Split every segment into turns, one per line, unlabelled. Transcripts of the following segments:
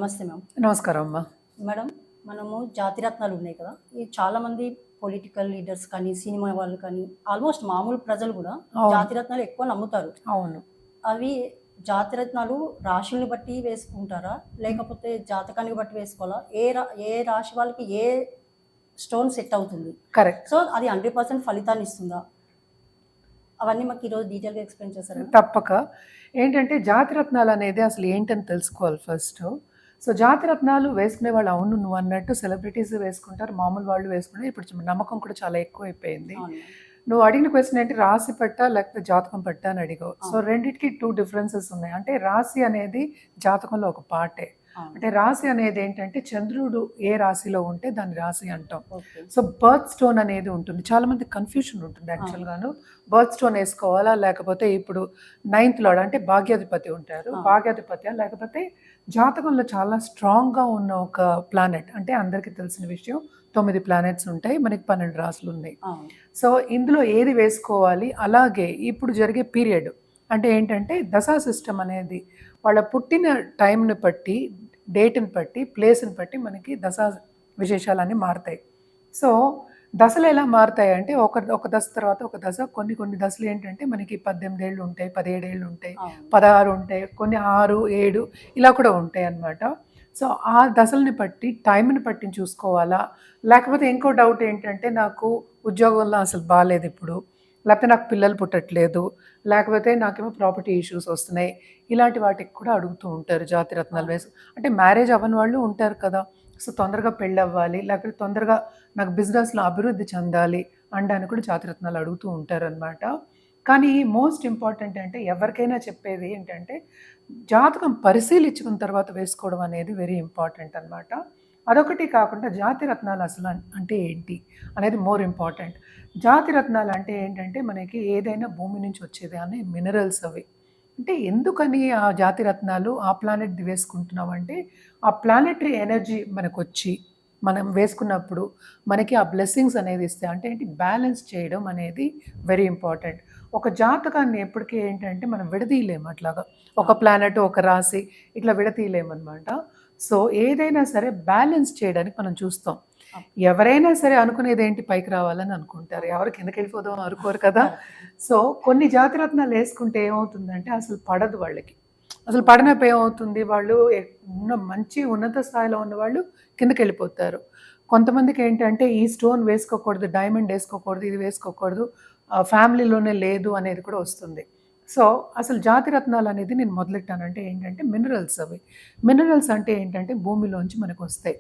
నమస్తే మ్యామ్.
నమస్కారం అమ్మా.
మేడం, మనము జాతిరత్నాలు ఉన్నాయి కదా! ఈ చాలామంది పొలిటికల్ లీడర్స్ కానీ, సినిమా వాళ్ళు కానీ, ఆల్మోస్ట్ మామూలు ప్రజలు కూడా
అవును.
జాతిరత్నాలు ఎక్కువ నమ్ముతారు.
అవును.
అవి జాతిరత్నాలు రాశుల్ని బట్టి వేసుకుంటారా? లేకపోతే జాతకాన్ని బట్టి వేసుకోవాలా? ఏ రాశి వాళ్ళకి ఏ స్టోన్ సెట్ అవుతుంది?
కరెక్ట్.
సో, అది 100% ఫలితాన్ని ఇస్తుందా? అవన్నీ మాకు ఈరోజు డీటెయిల్‌గా ఎక్స్‌ప్లెయిన్ చేస్తారా?
తప్పక. ఏంటంటే జాతిరత్నాలు అనేది అసలు ఏంటని తెలుసుకోవాలి ఫస్ట్. సో జాతిరత్నాలు వేసుకునే వాళ్ళు, అవును నువ్వు అన్నట్టు సెలబ్రిటీస్ వేసుకుంటారు, మామూలు వాళ్ళు వేసుకుంటారు. ఇప్పుడు నమ్మకం కూడా చాలా ఎక్కువైపోయింది.
అవును.
నువ్వు అడిగిన క్వశ్చన్ ఏంటి, రాశి పట్టా లేకపోతే జాతకం పట్టా అని అడిగావు. సో రెండిటికి 2 డిఫరెన్సెస్ ఉన్నాయి. అంటే రాశి అనేది జాతకంలో ఒక పార్టే. అంటే రాశి అనేది ఏంటంటే చంద్రుడు ఏ రాశిలో ఉంటే దాన్ని రాశి అంటాం.
ఓకే.
సో బర్త్ స్టోన్ అనేది ఉంటుంది. చాలా మంది కన్ఫ్యూషన్ ఉంటుంది యాక్చువల్గాను. బర్త్ స్టోన్ వేసుకోవాలా, లేకపోతే ఇప్పుడు 9th లార్డ్ అంటే భాగ్యాధిపతి ఉంటారు, భాగ్యాధిపతి లేకపోతే జాతకంలో చాలా స్ట్రాంగ్గా ఉన్న ఒక ప్లానెట్. అంటే అందరికీ తెలిసిన విషయం, 9 ప్లానెట్స్ ఉంటాయి, మనకి 12 రాశులు ఉన్నాయి. సో ఇందులో ఏది వేసుకోవాలి? అలాగే ఇప్పుడు జరిగే పీరియడ్ అంటే ఏంటంటే దశా సిస్టమ్ అనేది వాళ్ళ పుట్టిన టైంని బట్టి, డేట్ని బట్టి, ప్లేస్ని బట్టి మనకి దశా విశేషాలన్నీ మారుతాయి. సో దశలు ఎలా మారుతాయి అంటే ఒక దశ తర్వాత ఒక దశ, కొన్ని దశలు ఏంటంటే మనకి 18 ఏళ్ళు ఉంటాయి, 17 ఏళ్ళు ఉంటాయి, 16 ఉంటాయి, కొన్ని 6, 7 ఇలా కూడా ఉంటాయి అన్నమాట. సో ఆ దశల్ని బట్టి, టైంని బట్టి చూసుకోవాలా, లేకపోతే ఇంకో డౌట్ ఏంటంటే నాకు ఉద్యోగంలో అసలు బాగాలేదు ఇప్పుడు, లేకపోతే నాకు పిల్లలు పుట్టట్లేదు, లేకపోతే నాకేమో ప్రాపర్టీ ఇష్యూస్ వస్తున్నాయి, ఇలాంటి వాటికి కూడా అడుగుతూ ఉంటారు జాతిరత్నాలు వేసి. అంటే మ్యారేజ్ అవ్వని వాళ్ళు ఉంటారు కదా, సో తొందరగా పెళ్ళి అవ్వాలి, లేకపోతే తొందరగా నాకు బిజినెస్లో అభివృద్ధి చెందాలి అనడానికి కూడా జాతిరత్నాలు అడుగుతూ ఉంటారు అనమాట. కానీ మోస్ట్ ఇంపార్టెంట్ అంటే ఎవరికైనా చెప్పేది ఏంటంటే జాతకం పరిశీలించుకున్న తర్వాత వేసుకోవడం అనేది వెరీ ఇంపార్టెంట్ అనమాట. అదొకటి కాకుండా జాతిరత్నాలు అసలు అంటే ఏంటి అనేది మోర్ ఇంపార్టెంట్. జాతిరత్నాలు అంటే ఏంటంటే మనకి ఏదైనా భూమి నుంచి వచ్చేది అని మినరల్స్ అవి. అంటే ఎందుకని ఆ జాతిరత్నాలు ఆ ప్లానెట్ది వేసుకుంటున్నాం అంటే ఆ ప్లానెటరీ ఎనర్జీ మనకు వచ్చి మనం వేసుకున్నప్పుడు మనకి ఆ బ్లెస్సింగ్స్ అనేది ఇస్తాయి. అంటే ఏంటి, బ్యాలెన్స్ చేయడం అనేది వెరీ ఇంపార్టెంట్. ఒక జాతకాన్ని ఎప్పటికీ ఏంటంటే మనం విడదీయలేము అట్లాగా, ఒక ప్లానెట్ ఒక రాశి ఇట్లా విడదీయలేమన్నమాట. సో ఏదైనా సరే బ్యాలెన్స్ చేయడానికి మనం చూస్తాం. ఎవరైనా సరే అనుకునేది ఏంటి, పైకి రావాలని అనుకుంటారు, ఎవరు కిందకి వెళ్ళిపోదాం అనుకోరు కదా. సో కొన్ని జాతిరత్నాలు వేసుకుంటే ఏమవుతుందంటే అసలు పడదు వాళ్ళకి. అసలు పడినప్పుడు ఏమవుతుంది, వాళ్ళు మంచి ఉన్నత స్థాయిలో ఉన్న వాళ్ళు కిందకి వెళ్ళిపోతారు. కొంతమందికి ఏంటంటే ఈ స్టోన్ వేసుకోకూడదు, డైమండ్ వేసుకోకూడదు, ఇది వేసుకోకూడదు, ఫ్యామిలీలోనే లేదు అనేది కూడా వస్తుంది. సో అసలు జాతిరత్నాలు అనేది నేను మొదలెట్టానంటే ఏంటంటే మినరల్స్ అవి. మినరల్స్ అంటే ఏంటంటే భూమిలోంచి మనకు వస్తాయి,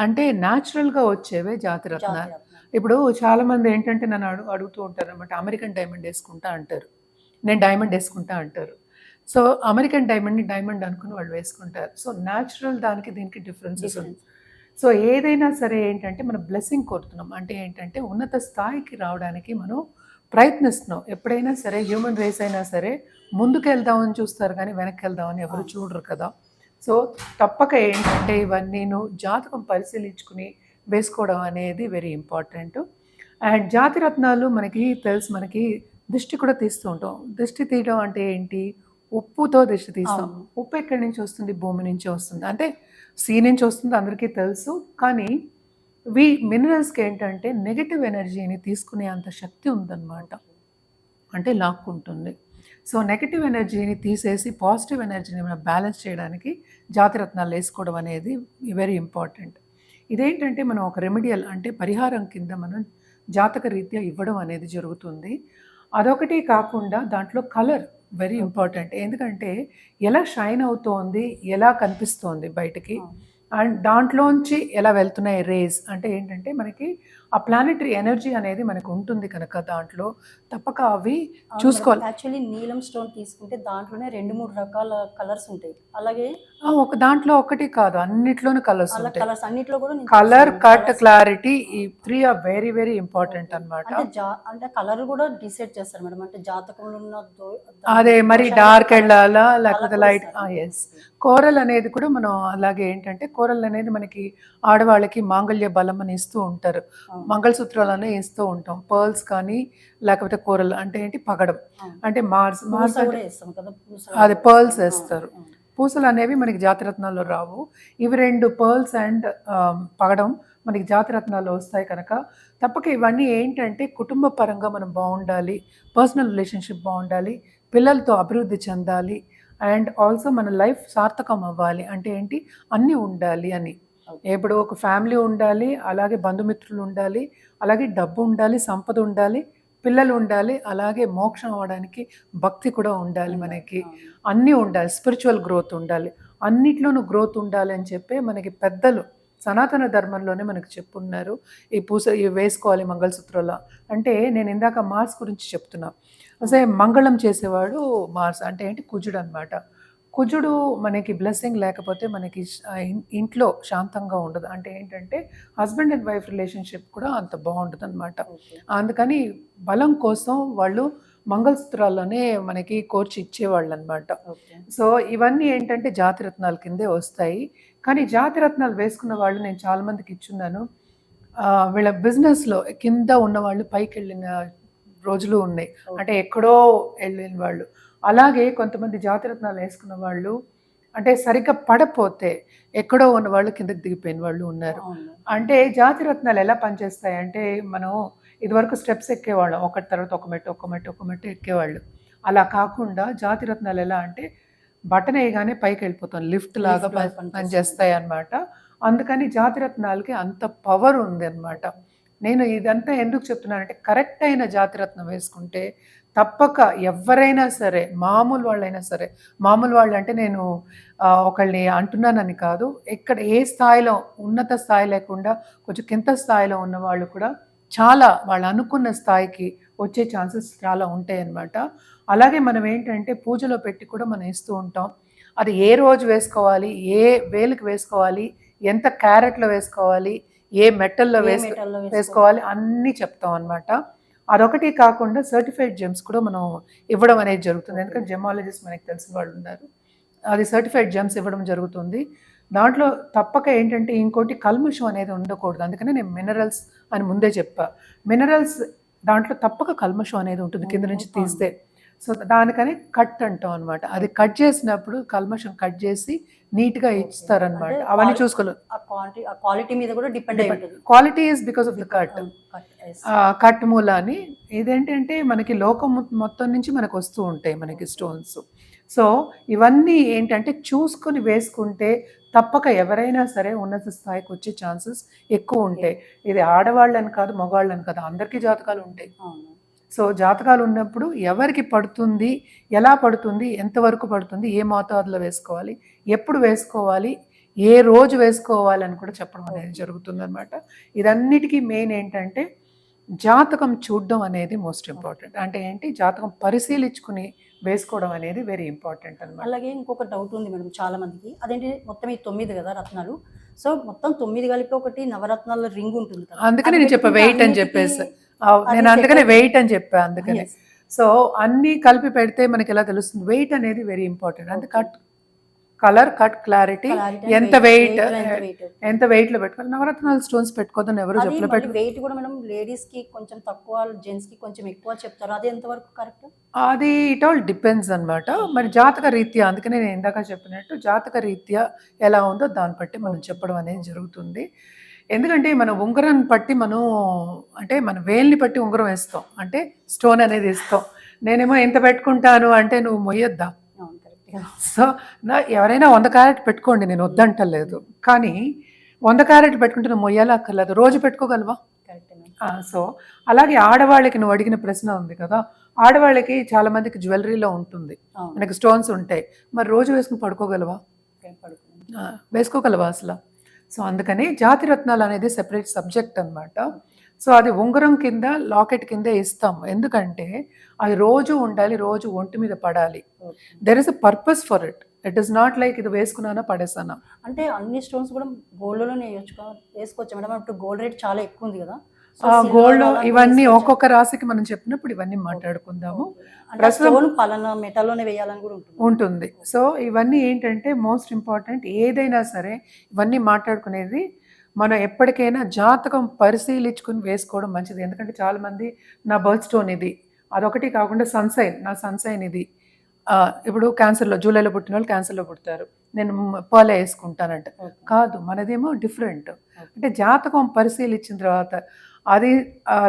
అంటే న్యాచురల్గా వచ్చేవే జాతిరత్నాలు. ఇప్పుడు చాలామంది ఏంటంటే నన్ను అడుగుతూ ఉంటారు అనమాట, అమెరికన్ డైమండ్ వేసుకుంటా అంటారు, నేను డైమండ్ వేసుకుంటా అంటారు. సో అమెరికన్ డైమండ్ని డైమండ్ అనుకుని వాళ్ళు వేసుకుంటారు. సో న్యాచురల్ దానికి దీనికి డిఫరెన్సెస్ ఉంది. సో ఏదైనా సరే ఏంటంటే మనం బ్లెస్సింగ్ కోరుతున్నాం అంటే ఏంటంటే ఉన్నత స్థాయికి రావడానికి మనం ప్రయత్నిస్తున్నాం. ఎప్పుడైనా సరే హ్యూమన్ రేస్ అయినా సరే ముందుకు వెళ్దామని చూస్తారు కానీ వెనక్కి వెళ్దామని ఎవరు చూడరు కదా. సో తప్పక ఏంటంటే ఇవన్నీ జాతకం పరిశీలించుకుని వేసుకోవడం అనేది వెరీ ఇంపార్టెంట్. అండ్ జాతిరత్నాలు మనకి తెలుసు, మనకి దిష్టి కూడా తీస్తూ ఉంటాం. దిష్టి తీయడం అంటే ఏంటి, ఉప్పుతో దిష్టి తీస్తాం. ఉప్పు ఎక్కడి నుంచి వస్తుంది, భూమి నుంచి వస్తుంది, అంటే సీ నుంచి వస్తుంది అందరికీ తెలుసు. కానీ మినరల్స్కి ఏంటంటే నెగటివ్ ఎనర్జీని తీసుకునే అంత శక్తి ఉందన్నమాట, అంటే లాక్కుంటుంది. సో నెగటివ్ ఎనర్జీని తీసేసి పాజిటివ్ ఎనర్జీని మనం బ్యాలెన్స్ చేయడానికి జాతిరత్నాలు వేసుకోవడం అనేది వెరీ ఇంపార్టెంట్. ఇదేంటంటే మనం ఒక రెమెడియల్ అంటే పరిహారం కింద మనం జాతక రీత్యా ఇవ్వడం అనేది జరుగుతుంది. అదొకటి కాకుండా దాంట్లో కలర్ వెరీ ఇంపార్టెంట్. ఎందుకంటే ఎలా షైన్ అవుతోంది, ఎలా కనిపిస్తోంది బయటకి, అండ్ దాంట్లోంచి ఎలా వెళ్తున్నాయి రేస్, అంటే ఏంటంటే మనకి ఆ ప్లానెటరీ ఎనర్జీ అనేది మనకు ఉంటుంది కనుక దాంట్లో తప్పక అవి చూసుకోవాలి.
యాక్చువల్లీ నీలం స్టోన్ తీసుకుంటే దాంట్లోనే 2-3 రకాల కలర్స్ ఉంటాయి. అలాగే
ఒక దాంట్లో ఒకటి కాదు, అన్నిట్లోనూ కలర్స్ ఉంటాయి.
కలర్స్ అన్నిట్లో కూడా
కలర్, కట్, క్లారిటీ, ఈ 3 ఆర్ వెరీ వెరీ ఇంపార్టెంట్ అన్నమాట.
అంటే కలర్ కూడా డిసైడ్ చేస్తారు మేడం, అంటే జాతకంలో ఉన్న
అదే మరి డార్క్ వెళ్ళాలా లేకపోతే లైట్. ఎస్, కోరల్ అనేది కూడా మనం అలాగే ఏంటంటే కోరల్ అనేది మనకి ఆడవాళ్ళకి మాంగళ్య బలం అని ఇస్తూ ఉంటారు, మంగళసూత్రాలనే ఇస్తూ ఉంటాం. పర్ల్స్ కానీ లేకపోతే కోరల్ అంటే ఏంటి, పగడం, అంటే మార్స్ అదే పర్ల్స్ వేస్తారు. పూసలు అనేవి మనకి జాతిరత్నాల్లో రావు. ఇవి 2 పర్ల్స్ అండ్ పగడం మనకి జాతిరత్నాల్లో వస్తాయి కనుక తప్పక ఇవన్నీ ఏంటంటే కుటుంబ పరంగా మనం బాగుండాలి, పర్సనల్ రిలేషన్షిప్ బాగుండాలి, పిల్లలతో అభివృద్ధి చెందాలి అండ్ ఆల్సో మన లైఫ్ సార్థకం అవ్వాలి అంటే ఏంటి అన్నీ ఉండాలి అని. ఇప్పుడు ఒక ఫ్యామిలీ ఉండాలి, అలాగే బంధుమిత్రులు ఉండాలి, అలాగే డబ్బు ఉండాలి, సంపద ఉండాలి, పిల్లలు ఉండాలి, అలాగే మోక్షం అవ్వడానికి భక్తి కూడా ఉండాలి, మనకి అన్నీ ఉండాలి, స్పిరిచువల్ గ్రోత్ ఉండాలి, అన్నిట్లోనూ గ్రోత్ ఉండాలి అని చెప్పి మనకి పెద్దలు సనాతన ధర్మంలోనే మనకు చెప్పున్నారు. ఈ ఇవి వేసుకోవాలి మంగళసూత్రంలో అంటే. నేను ఇందాక మార్స్ గురించి చెప్తున్నా. అసలు మంగళం చేసేవాడు మార్స్ అంటే ఏంటి కుజుడు అనమాట. కుజుడు మనకి బ్లెస్సింగ్ లేకపోతే మనకి ఇంట్లో శాంతంగా ఉండదు. అంటే ఏంటంటే హస్బెండ్ అండ్ వైఫ్ రిలేషన్షిప్ కూడా అంత బాగుంటుంది అనమాట. అందుకని బలం కోసం వాళ్ళు మంగళసూత్రాల్లోనే మనకి కోర్చి ఇచ్చేవాళ్ళు అనమాట. సో ఇవన్నీ ఏంటంటే జాతిరత్నాల కిందే వస్తాయి. కానీ జాతిరత్నాలు వేసుకున్న వాళ్ళు నేను చాలామందికి ఇచ్చున్నాను. వీళ్ళ బిజినెస్లో కింద ఉన్నవాళ్ళు పైకి వెళ్ళిన రోజులు ఉన్నాయి, అంటే ఎక్కడో వెళ్ళిన వాళ్ళు. అలాగే కొంతమంది జాతిరత్నాలు వేసుకున్న వాళ్ళు అంటే సరిగ్గా పడపోతే ఎక్కడో ఉన్న వాళ్ళు కిందకి దిగిపోయిన వాళ్ళు ఉన్నారు. అంటే జాతిరత్నాలు ఎలా పనిచేస్తాయి అంటే, మనం ఇదివరకు స్టెప్స్ ఎక్కేవాళ్ళం, ఒకటి తర్వాత ఒక మెట్టు ఒక మెట్టు ఒక మెట్టు ఎక్కేవాళ్ళు. అలా కాకుండా జాతిరత్నాలు ఎలా అంటే బటన్ వేయగానే పైకి వెళ్ళిపోతాం, లిఫ్ట్ లాగా పనిచేస్తాయి అన్నమాట. అందుకని జాతిరత్నాలకి అంత పవర్ ఉంది అన్నమాట. నేను ఇదంతా ఎందుకు చెప్తున్నానంటే కరెక్ట్ అయిన జాతిరత్నం వేసుకుంటే తప్పక ఎవరైనా సరే, మామూలు వాళ్ళైనా సరే, మామూలు వాళ్ళు అంటే నేను ఒకళ్ళని అంటున్నానని కాదు, ఎక్కడ ఏ స్థాయిలో ఉన్నత స్థాయి లేకుండా కొంచెం కింద స్థాయిలో ఉన్న వాళ్ళు కూడా చాలా వాళ్ళు అనుకున్న స్థాయికి వచ్చే ఛాన్సెస్ చాలా ఉంటాయి అన్నమాట. అలాగే మనం ఏంటంటే పూజలో పెట్టి కూడా మనం ఇస్తూ ఉంటాం. అది ఏ రోజు వేసుకోవాలి, ఏ వేలుకి వేసుకోవాలి, ఎంత క్యారెట్లో వేసుకోవాలి, ఏ మెటల్లో వేసుకోవాలి అన్నీ చెప్తాం అన్నమాట. అదొకటి కాకుండా సర్టిఫైడ్ జెమ్స్ కూడా మనం ఇవ్వడం అనేది జరుగుతుంది. ఎందుకంటే జెమాలజిస్ట్ మనకి తెలిసిన వాళ్ళు ఉన్నారు, అది సర్టిఫైడ్ జెమ్స్ ఇవ్వడం జరుగుతుంది. దాంట్లో తప్పక ఏంటంటే ఇంకోటి కల్ముషం అనేది ఉండకూడదు. అందుకనే నేను మినరల్స్ అని ముందే చెప్పా. మినరల్స్ దాంట్లో తప్పక కల్మషం అనేది ఉంటుంది కింద నుంచి తీస్తే. సో దానికని కట్ అంటాం అనమాట. అది కట్ చేసినప్పుడు కల్మషం కట్ చేసి నీట్గా ఇస్తారనమాట. అవన్నీ చూసుకోలేదు,
క్వాలిటీ మీద కూడా డిపెండ్ అయి ఉంటుంది.
Quality is because of the cut మూలాని. ఇదేంటంటే మనకి లోకం మొత్తం నుంచి మనకు వస్తూ ఉంటాయి మనకి స్టోన్స్. సో ఇవన్నీ ఏంటంటే చూసుకొని వేసుకుంటే తప్పక ఎవరైనా సరే ఉన్నత స్థాయికి వచ్చే ఛాన్సెస్ ఎక్కువ ఉంటాయి. ఇది ఆడవాళ్ళని కాదు, మగవాళ్ళని కాదు, అందరికీ జాతకాలు ఉంటాయి. సో జాతకాలు ఉన్నప్పుడు ఎవరికి పడుతుంది, ఎలా పడుతుంది, ఎంతవరకు పడుతుంది, ఏ మోతాదులో వేసుకోవాలి, ఎప్పుడు వేసుకోవాలి, ఏ రోజు వేసుకోవాలి అని కూడా చెప్పడం అనేది జరుగుతుంది అనమాట. ఇదన్నిటికీ మెయిన్ ఏంటంటే జాతకం చూడడం అనేది మోస్ట్ ఇంపార్టెంట్. అంటే ఏంటి, జాతకం పరిశీలించుకుని వేసుకోవడం అనేది వెరీ ఇంపార్టెంట్ అనమాట.
అలాగే ఇంకొక డౌట్ ఉంది మేడం చాలా మందికి, అదేంటి మొత్తం ఈ 9 కదా రత్నాలు, సో మొత్తం 9 కలిపి ఒకటి నవరత్నాల రింగ్ ఉంటుంది కదా,
అందుకని నేను చెప్పా వెయిట్ అని చెప్పేసి, నేను అందుకనే వెయిట్ అని చెప్పా. అందుకని సో అన్నీ కలిపి పెడితే మనకి ఎలా తెలుస్తుంది, వెయిట్ అనేది వెరీ ఇంపార్టెంట్. అంటే కలర్, కట్, క్లారిటీ, ఎంత వెయిట్ లో పెట్టుకోవాలి. నవరత్నాల స్టోన్స్ పెట్టుకోదని ఎవరు చెప్పలేదు.
వెయిట్ కూడా మేడం లేడీస్ కి కొంచెం తక్కువ, జెంట్స్ కి కొంచెం ఎక్కువ చెప్తారు, అది ఎంతవరకు కరెక్ట్?
అది ఇట్ ఆల్ డిపెండ్స్ అనమాట. మరి జాతక రీత్యా, అందుకనే నేను ఇందాక చెప్పినట్టు జాతక రీత్యా ఎలా ఉందో దాన్ని బట్టి మనం చెప్పడం అనేది జరుగుతుంది. ఎందుకంటే మన ఉంగరాన్ని బట్టి మనం, అంటే మన వేల్ని బట్టి ఉంగరం వేస్తాం, అంటే స్టోన్ అనేది ఇస్తాం. నేనేమో ఎంత పెట్టుకుంటాను అంటే నువ్వు మొయ్యొద్దా. సో ఎవరైనా 100 క్యారెట్ పెట్టుకోండి, నేను వద్దంటలేదు, కానీ 100 క్యారెట్ పెట్టుకుంటే నువ్వు మొయ్యాలి అక్కర్లేదు, రోజు పెట్టుకోగలవా? సో అలాగే ఆడవాళ్ళకి నువ్వు అడిగిన ప్రశ్న ఉంది కదా, ఆడవాళ్ళకి చాలా మందికి జ్యువెలరీలో ఉంటుంది, మనకి స్టోన్స్ ఉంటాయి, మరి రోజు వేసుకుని పడుకోగలవా? వేసుకోగలవా అసలు? సో అందుకని జాతిరత్నాలు అనేది సెపరేట్ సబ్జెక్ట్ అనమాట. సో అది ఉంగరం కింద, లాకెట్ కింద ఇస్తాము. ఎందుకంటే అది రోజు ఉండాలి, రోజు ఒంటి మీద పడాలి. There is a purpose for it. It is not like ఇది వేసుకున్నానా పడేసానా.
అంటే అన్ని స్టోన్స్ కూడా గోల్డ్లోనే వేసుకోవచ్చు మేడం. ఇప్పుడు గోల్డ్ రేట్ చాలా ఎక్కువ ఉంది కదా,
గోల్డ్ ఇవన్నీ ఒక్కొక్క రాశికి మనం చెప్పినప్పుడు ఇవన్నీ మాట్లాడుకుందాము.
ప్రస్తుతం పలానా మెటల్లోనే వేయాలని కూడా
ఉంటుంది. సో ఇవన్నీ ఏంటంటే మోస్ట్ ఇంపార్టెంట్. ఏదైనా సరే ఇవన్నీ మాట్లాడుకునేది మనం ఎప్పటికైనా జాతకం పరిశీలించుకుని వేసుకోవడం మంచిది. ఎందుకంటే చాలామంది నా బర్త్ స్టోన్ ఇది, అదొకటి కాకుండా సన్సైన్, నా సన్సైన్ ఇది, ఇప్పుడు క్యాన్సర్లో జూలైలో పుట్టిన వాళ్ళు క్యాన్సర్లో పుడతారు, నేను పర్ల్ వేసుకుంటానంట. కాదు, మనదేమో డిఫరెంట్. అంటే జాతకం పరిశీలించిన తర్వాత అది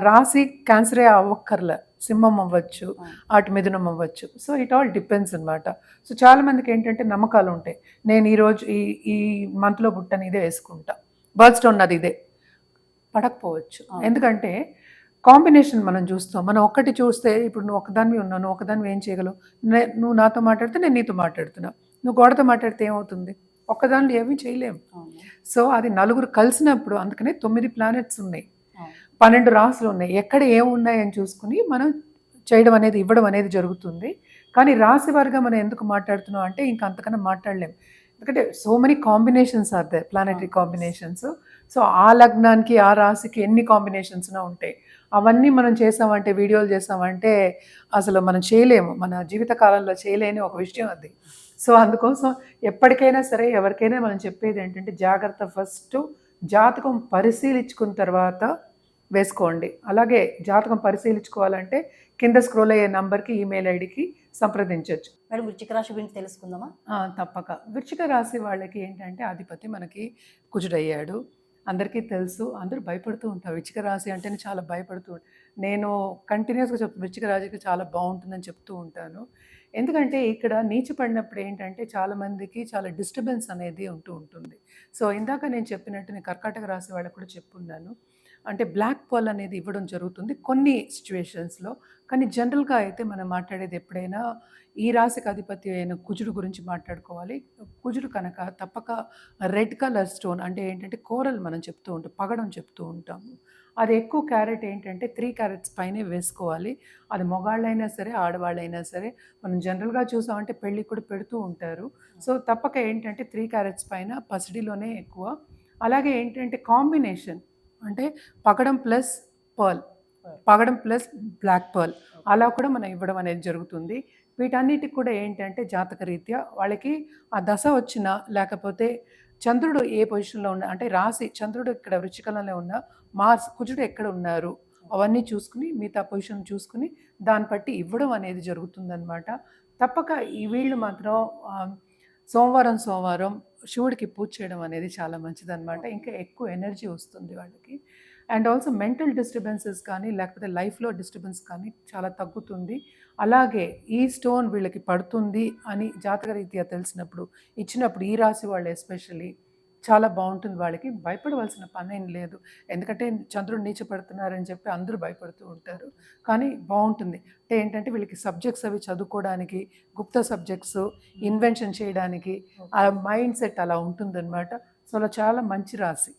రాసి క్యాన్సరే అవ్వక్కర్లే, సింహం అవ్వచ్చు, అటు మిథునం అవ్వచ్చు. సో ఇట్ ఆల్ డిపెండ్స్ అనమాట. సో చాలామందికి ఏంటంటే నమ్మకాలు ఉంటాయి, నేను ఈరోజు ఈ మంత్లో పుట్టాను, ఇదే వేసుకుంటా, బర్త్ స్టోన్ అది ఇదే పడకపోవచ్చు. ఎందుకంటే కాంబినేషన్ మనం చూస్తాం. మనం ఒక్కటి చూస్తే ఇప్పుడు నువ్వు ఒకదానివి ఉన్నావు, నువ్వు ఒకదానివి ఏం చేయగలవు? నువ్వు నాతో మాట్లాడితే నేను నీతో మాట్లాడుతున్నా, నువ్వు గోడతో మాట్లాడితే ఏమవుతుంది? ఒక్కదానిలో ఏమీ చేయలేము. సో అది నలుగురు కలిసినప్పుడు, అందుకనే 9 ప్లానెట్స్ ఉన్నాయి, 12 రాసులు ఉన్నాయి, ఎక్కడ ఏమున్నాయని చూసుకుని మనం చేయడం అనేది, ఇవ్వడం అనేది జరుగుతుంది. కానీ రాశి వారిగా మనం ఎందుకు మాట్లాడుతున్నాం అంటే ఇంకా అంతకన్నా మాట్లాడలేం. ఎందుకంటే so many combinations are there, planetary combinations. So ఆ లగ్నానికి ఆ రాశికి ఎన్ని కాంబినేషన్స్నా ఉంటాయి. అవన్నీ మనం చేసామంటే, వీడియోలు చేసామంటే అసలు మనం చేయలేము, మన జీవితకాలంలో చేయలేని ఒక విషయం అది. సో అందుకోసం ఎప్పటికైనా సరే ఎవరికైనా మనం చెప్పేది ఏంటంటే జాగ్రత్త, ఫస్ట్ జాతకం పరిశీలించుకున్న తర్వాత వేసుకోండి. అలాగే జాతకం పరిశీలించుకోవాలంటే కింద స్క్రోల్ అయ్యే నంబర్కి, ఈమెయిల్ ఐడికి సంప్రదించవచ్చు.
మేడం వృశ్చిక రాశి గురించి తెలుసుకుందామా?
తప్పక. వృశ్చిక రాశి వాళ్ళకి ఏంటంటే అధిపతి మనకి కుజుడయ్యాడు, అందరికీ తెలుసు, అందరూ భయపడుతూ ఉంటారు. వృశ్చిక రాశి అంటేనే చాలా భయపడుతూ నేను కంటిన్యూస్గా చెప్తాను, వృశ్చిక రాశికి చాలా బాగుంటుందని చెప్తూ ఉంటాను. ఎందుకంటే ఇక్కడ నీచపడినప్పుడు ఏంటంటే చాలామందికి చాలా డిస్టర్బెన్స్ అనేది ఉంటుంది. సో ఇందాక నేను చెప్పినట్టు నేను కర్కాటక రాశి వాళ్ళకి కూడా చెప్పున్నాను, అంటే బ్లాక్ పర్ల్ అనేది ఇవ్వడం జరుగుతుంది కొన్ని సిచ్యువేషన్స్లో. కానీ జనరల్గా అయితే మనం మాట్లాడేది ఎప్పుడైనా ఈ రాశికి అధిపతి అయిన కుజుడు గురించి మాట్లాడుకోవాలి. కుజుడు కనుక తప్పక రెడ్ కలర్ స్టోన్, అంటే ఏంటంటే కోరల్ మనం చెప్తూ ఉంటాం, పగడం చెప్తూ ఉంటాము. అది ఎక్కువ క్యారెట్ ఏంటంటే 3 క్యారెట్స్ పైనే వేసుకోవాలి. అది మగవాళ్ళైనా సరే, ఆడవాళ్ళైనా సరే. మనం జనరల్గా చూసామంటే పెళ్ళికి కూడా పెడుతూ ఉంటారు. సో తప్పక ఏంటంటే 3 క్యారెట్స్ పైన పసిడిలోనే ఎక్కువ. అలాగే ఏంటంటే కాంబినేషన్ అంటే పగడం ప్లస్ పర్ల్, పగడం ప్లస్ బ్లాక్ పర్ల్, అలా కూడా మనం ఇవ్వడం అనేది జరుగుతుంది. వీటన్నిటికి కూడా ఏంటంటే జాతక రీత్యా వాళ్ళకి ఆ దశ వచ్చినా, లేకపోతే చంద్రుడు ఏ పొజిషన్లో ఉన్నా, అంటే రాశి చంద్రుడు ఇక్కడ వృశ్చికంలో ఉన్న, మార్స్ కుజుడు ఎక్కడ ఉన్నారు అవన్నీ చూసుకుని, మిగతా పొజిషన్ చూసుకుని దాన్ని బట్టి ఇవ్వడం అనేది జరుగుతుందన్నమాట. తప్పక ఈ వీళ్ళు మాత్రం సోమవారం శివుడికి పూజ చేయడం అనేది చాలా మంచిదన్నమాట. ఇంకా ఎక్కువ ఎనర్జీ వస్తుంది వాళ్ళకి. అండ్ ఆల్సో మెంటల్ డిస్టర్బెన్సెస్ కానీ, లేకపోతే లైఫ్లో డిస్టర్బెన్స్ కానీ చాలా తగ్గుతుంది. అలాగే ఈ స్టోన్ వీళ్ళకి పడుతుంది అని జాతకరీత్యా తెలిసినప్పుడు, ఇచ్చినప్పుడు ఈ రాశి వాళ్ళు ఎస్పెషల్లీ చాలా బాగుంటుంది. వాళ్ళకి భయపడవలసిన పని ఏం లేదు. ఎందుకంటే చంద్రుడు నీచపడుతున్నారని చెప్పి అందరూ భయపడుతూ ఉంటారు, కానీ బాగుంటుంది. అంటే ఏంటంటే వీళ్ళకి సబ్జెక్ట్స్ అవి చదువుకోవడానికి, గుప్త సబ్జెక్ట్స్ ఇన్వెన్షన్ చేయడానికి ఆ మైండ్ సెట్ అలా ఉంటుందన్నమాట. సో అలా చాలా మంచి రాశి.